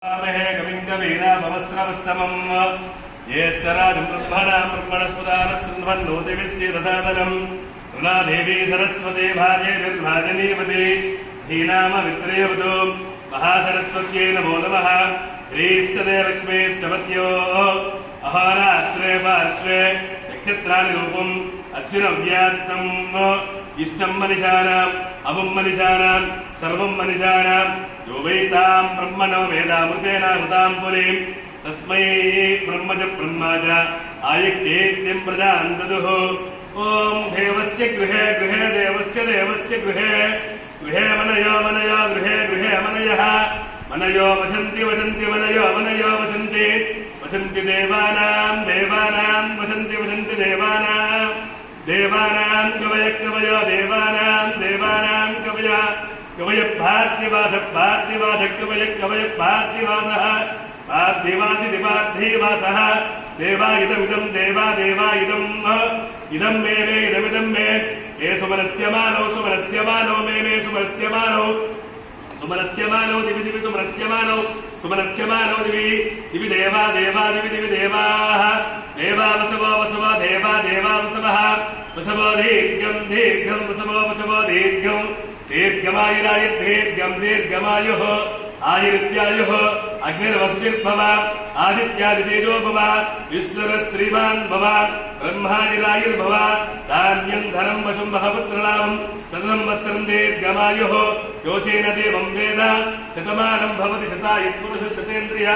कविं कवीनाभवस्रवस्तमं ज्येष्ठराजं ब्रह्मणां ब्रह्मणस्पदानस्तृण्वन्नोतिविश्चिरसादनं रुणादेवी सरस्वती भार्येभिर्भाजनीपति धीनामवित्रयवतु महासरस्वत्यै नमो नमः। ह्रीश्चते लक्ष्मीश्चपत्यो अहोरात्रे पार्श्वे नक्षत्राणि रूपम् अश्विनव्यात्तम् इष्टं मनिषाणाम् अमुं मनिषाणाम् सर्वं मनिषाणाम् यो वैतां ब्रह्मणो वेदामृतेनामृतां पुरीं तस्मै ब्रह्म च ब्रह्मा च आयक्येत्यं प्रजां ददुः। ॐ देवस्य गृहे गृहे देवस्य देवस्य गृहे गृहे मनयो मनयो गृहे गृहे मनयः मनयो वसन्ति वसन्ति मनयो मनयो वसन्ति वसन्ति देवानां देवानां वसन्ति वसन्ति देवानां देवानां कवय कवयो देवानां देवानां कवय कवय पार्थिवास पार्थिवास कवय कवय पार्थिवासः पार्थिवासि पार्थिवासः देवा इदमिदं देवा देवा इदं मे मे इदमिदं मे ये सुमनस्य मानौ मे मे सुमनस्य मानौ दिवि दिवि सुमनस्य मानौ दिवि दिवि देवा देवा दिवि दिवि देवाः देवा वसवो वसवो देवा देवा वसवः वसवो दीर्घं दीर्घं वसवो वसवो दीर्घं दीर्घमायुराय दीर्घं दीर्घमायुः आयुर्त्यायुः अग्निर्वस्तिर्भव आदित्यादितेजो भव विष्णुरः श्रीमान् भव ब्रह्मादिरायुर्भव धान्यं धनं वशं वहपुत्रलाभं सततं वस्त्रं दीर्घमायुः योचेन देवं वेद शतमानं भवति शतायुः पुरुषः शतेन्द्रिय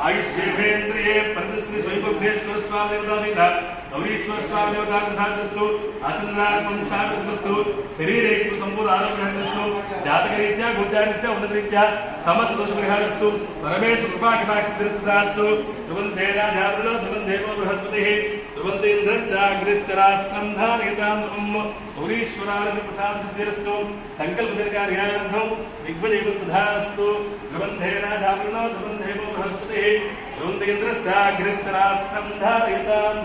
आयुष्येन्द्रिये प्रतिष्ठिते स्वयंभुवनेश्वर स्वामी देवता गौरीश्वर स्वामी देवतास्तु आचन्द्रात्मं शान्तस्तु शरीरेषु संपूर्ण आरोग्यस्तु जातकरीत्या गोचारीत्या उन्नतरीत्या समस्त दोषपरिहारस्तु परमेश कृपाकटाक्षिद्रस्तु ध्रुवन्ते राजार्जुनो ध्रुवन्देवो बृहस्पतिः ध्रुवन्ते इन्द्रश्चाग्निश्च राष्ट्रं धारयतां गौरीश्वरानन्दप्रसादसिद्धिरस्तु सङ्कल्पदीर्घार्यार्थं दिग्विजयस्तुधास्तु ध्रुवन्ते राजार्जुनो ध्रुवन्देवो बृहस्पतिः ध्रुवन्ते इन्द्रश्चाग्निश्च राष्ट्रं धारयतां